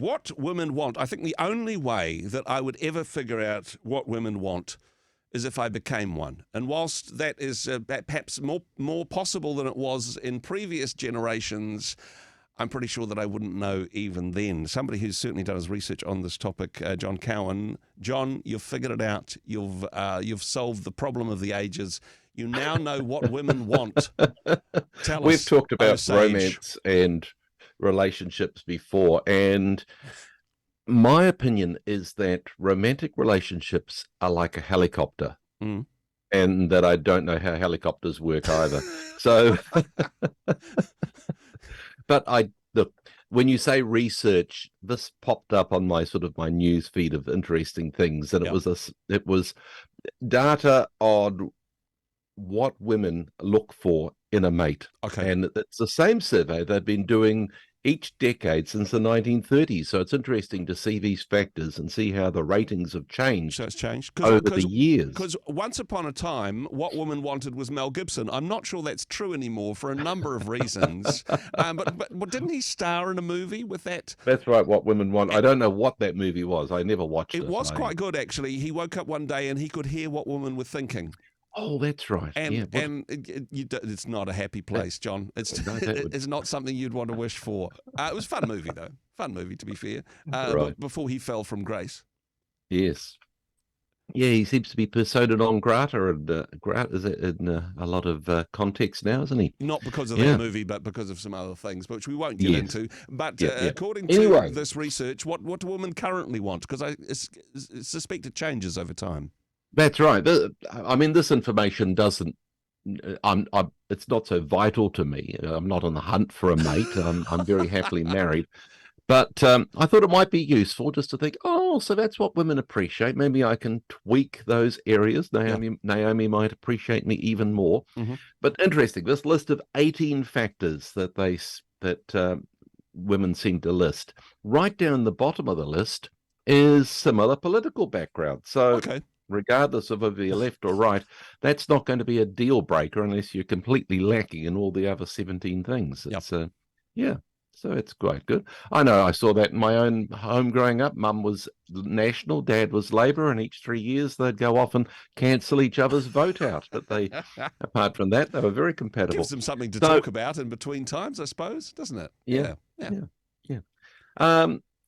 What women want, I think the only way that I would ever figure out what women want is if I became one. And whilst that is perhaps more possible than it was in previous generations, I'm pretty sure that I wouldn't know even then. Somebody who's certainly done his research on this topic, John Cowan. John, you've figured it out. You've solved the problem of the ages. You now know what women want. Tell us. We've talked about sage. romance and relationships before, and my opinion is that romantic relationships are like a helicopter, and that I don't know how helicopters work either. So, but look, when you say research, this popped up on my news feed of interesting things, and it was data on what women look for in a mate. Okay. And it's the same survey they've been doing each decade since the 1930s. So it's interesting to see these factors and see how the ratings have changed. So it's changed over the years. Because once upon a time, what women wanted was Mel Gibson. I'm not sure that's true anymore for a number of reasons. But didn't he star in a movie with that? That's right, What Women Want. I don't know what that movie was. I never watched it. It was quite good, actually. He woke up one day and he could hear what women were thinking. Oh, that's right. And it's not a happy place, John. It's not something you'd want to wish for. It was a fun movie, though. Fun movie, to be fair. Right. Before he fell from grace. Yes. Yeah, he seems to be persona non grata in a lot of context now, isn't he? Not because of that movie, but because of some other things, which we won't get into. But according to this research, what do women currently want? Because I suspect it changes over time. That's right. I mean, this information doesn't. It's not so vital to me. I'm not on the hunt for a mate. I'm very happily married. But I thought it might be useful just to think, so that's what women appreciate. Maybe I can tweak those areas. Naomi might appreciate me even more. Mm-hmm. But interesting, this list of 18 factors that women seem to list. Right down the bottom of the list is similar political background. So regardless of whether you're left or right, that's not going to be a deal breaker unless you're completely lacking in all the other 17 things. So it's quite good. I know I saw that in my own home growing up. Mum was National, Dad was Labour, and each 3 years they'd go off and cancel each other's vote out. But apart from that, they were very compatible. Gives them something to talk about in between times, I suppose, doesn't it? Yeah.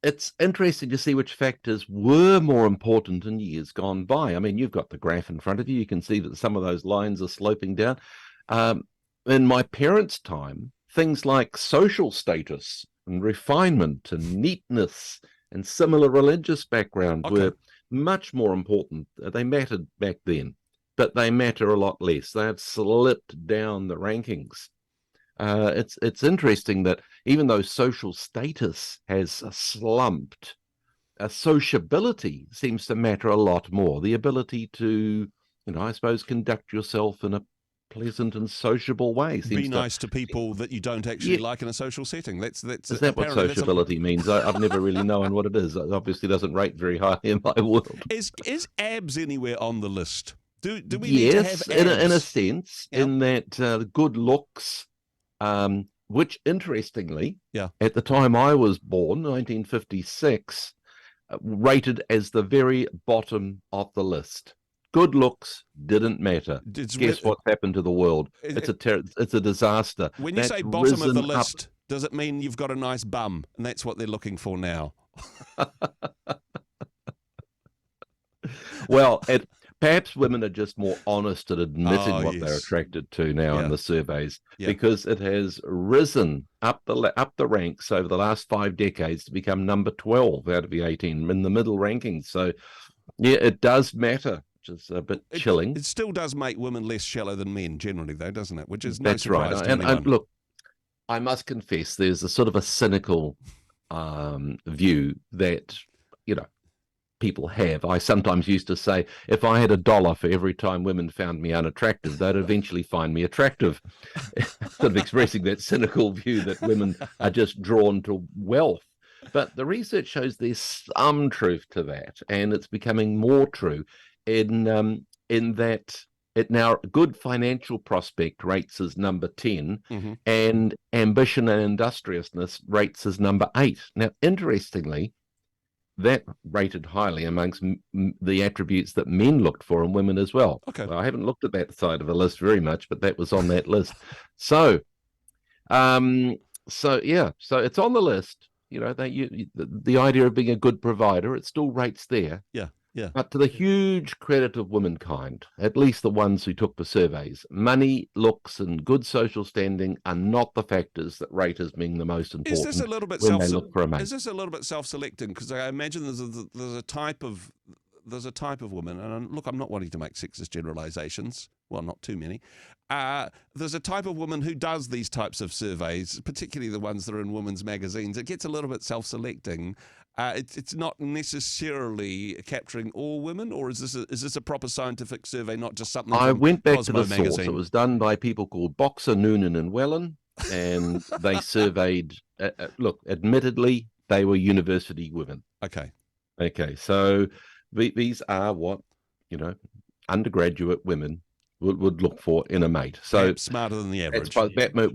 It's interesting to see which factors were more important in years gone by. I mean, you've got the graph in front of you. You can see that some of those lines are sloping down. In my parents' time, things like social status and refinement and neatness and similar religious background were much more important. They mattered back then, but they matter a lot less. They have slipped down the rankings. It's interesting that even though social status has slumped, sociability seems to matter a lot more. The ability to, I suppose, conduct yourself in a pleasant and sociable way. Be nice to people that you don't actually like in a social setting. Is that what sociability means? I've never really known what it is. It obviously doesn't rate very high in my world. Is abs anywhere on the list? Do we need to have abs? In a sense, in that good looks, which interestingly, at the time I was born, 1956, rated as the very bottom of the list. Good looks didn't matter. Guess what's happened to the world? It's a disaster. When you say bottom of the list, does it mean you've got a nice bum? And that's what they're looking for now. Well, perhaps women are just more honest at admitting what they're attracted to now in the surveys, because it has risen up the ranks over the last 5 decades to become number 12 out of the 18 in the middle rankings. So, it does matter. Which is a bit chilling. It still does make women less shallow than men, generally, though, doesn't it? Which is no surprise to anyone. And look, I must confess, there's a sort of a cynical view that, people have. I sometimes used to say, if I had $1 for every time women found me unattractive, they'd eventually find me attractive. Sort of expressing that cynical view that women are just drawn to wealth. But the research shows there's some truth to that, and it's becoming more true in that It now, good financial prospect rates as number 10, Mm-hmm. and ambition and industriousness rates as number 8. Now, interestingly, that rated highly amongst the attributes that men looked for in women as well. Okay. Well, I haven't looked at that side of the list very much, but that was on that list. So, so it's on the list. You know, the idea of being a good provider, it still rates there. Yeah. Yeah. But to the huge credit of womankind, at least the ones who took the surveys, money, looks, and good social standing are not the factors that rate as being the most important. Is this a little bit when they look for a mate? Is this a little bit self-selecting? Because I imagine there's a type of woman, and look, I'm not wanting to make sexist generalizations. Well, not too many. There's a type of woman who does these types of surveys, particularly the ones that are in women's magazines. It gets a little bit self-selecting. It's not necessarily capturing all women, or is this a proper scientific survey, not just something I from went back Cosmo to the magazine? source. It was done by people called Boxer, Noonan, and Wellen, and they surveyed. Look, admittedly, they were university women. Okay, so these are what, you know, undergraduate women would look for in a mate. So perhaps smarter than the average.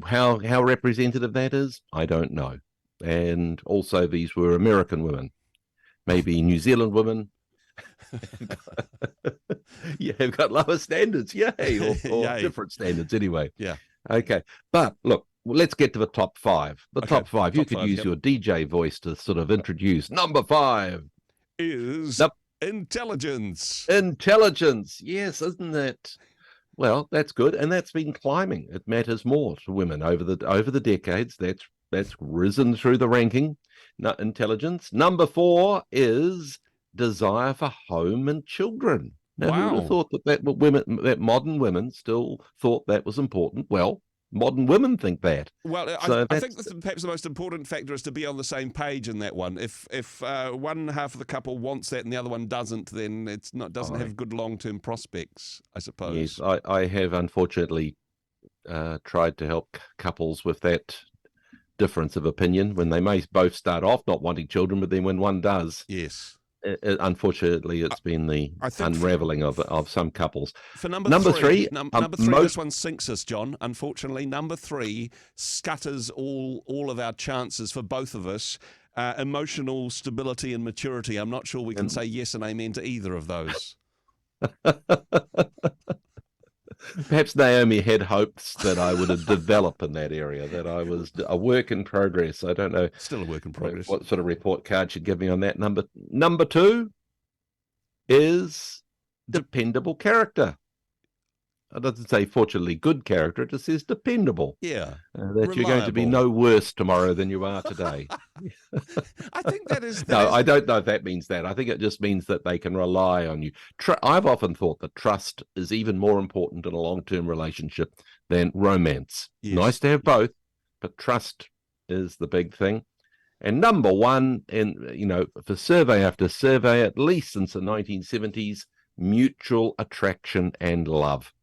How representative that is, I don't know. And also, these were American women, maybe New Zealand women. Yeah, have got lower standards, yay, or Yay. different standards anyway. Yeah. Okay, but look, let's get to the top 5. The top 5. You Top could 5, use yep. your DJ voice to sort of introduce. Number 5 is intelligence. Intelligence. Yes, isn't that? Well, that's good, and that's been climbing. It matters more to women over the decades. That's risen through the ranking. Intelligence. Number 4 is desire for home and children. Now, who would have thought that modern women still thought that was important? Well, modern women think that. Well, So I think perhaps the most important factor is to be on the same page in that one. If one half of the couple wants that and the other one doesn't, then it doesn't have good long-term prospects, I suppose. Yes, I have unfortunately tried to help couples with that difference of opinion when they may both start off not wanting children, but then when one does, yes, unfortunately, it's been the unraveling of some couples. For number three, number three, this one sinks us, John. Unfortunately, number 3 scutters all of our chances for both of us. Emotional stability and maturity. I'm not sure we can say yes and amen to either of those. Perhaps Naomi had hopes that I would have developed in that area, that I was a work in progress. I don't know. Still a work in progress. What sort of report card should give me on that number? Number 2 is dependable character. It doesn't say, fortunately, good character. It just says dependable. Yeah. That you're going to be no worse tomorrow than you are today. I think that is... I don't know if that means that. I think it just means that they can rely on you. I've often thought that trust is even more important in a long-term relationship than romance. Yes. Nice to have both, but trust is the big thing. And number 1, for survey after survey, at least since the 1970s, mutual attraction and love.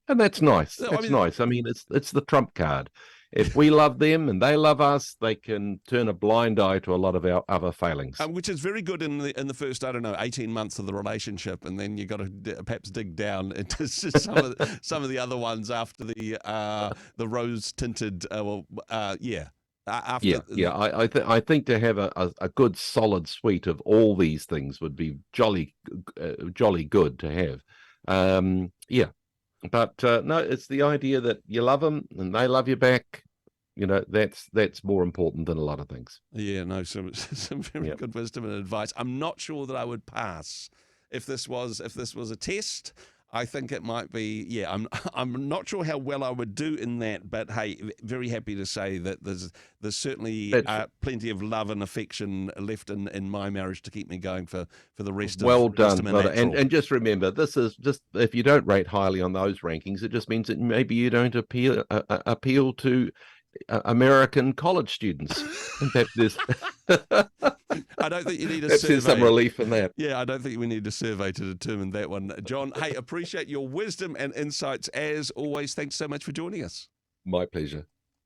And that's nice. That's nice. I mean, it's the trump card. If we love them and they love us, they can turn a blind eye to a lot of our other failings. Which is very good in the first, 18 months of the relationship, and then you got to perhaps dig down into some of the other ones after the rose tinted. I think to have a good solid suite of all these things would be jolly good to have. But no, it's the idea that you love them and they love you back. That's more important than a lot of things. Yeah, no, some very good wisdom and advice. I'm not sure that I would pass if this was a test. I think it might be. Yeah, I'm not sure how well I would do in that, but hey, very happy to say that there's certainly plenty of love and affection left in my marriage to keep me going for the rest of well done. And just remember, this is just, if you don't rate highly on those rankings, it just means that maybe you don't appeal to American college students. In fact, there's I don't think you need a survey. There's some relief in that. Yeah, I don't think we need a survey to determine that one. John, hey, appreciate your wisdom and insights as always. Thanks so much for joining us. My pleasure.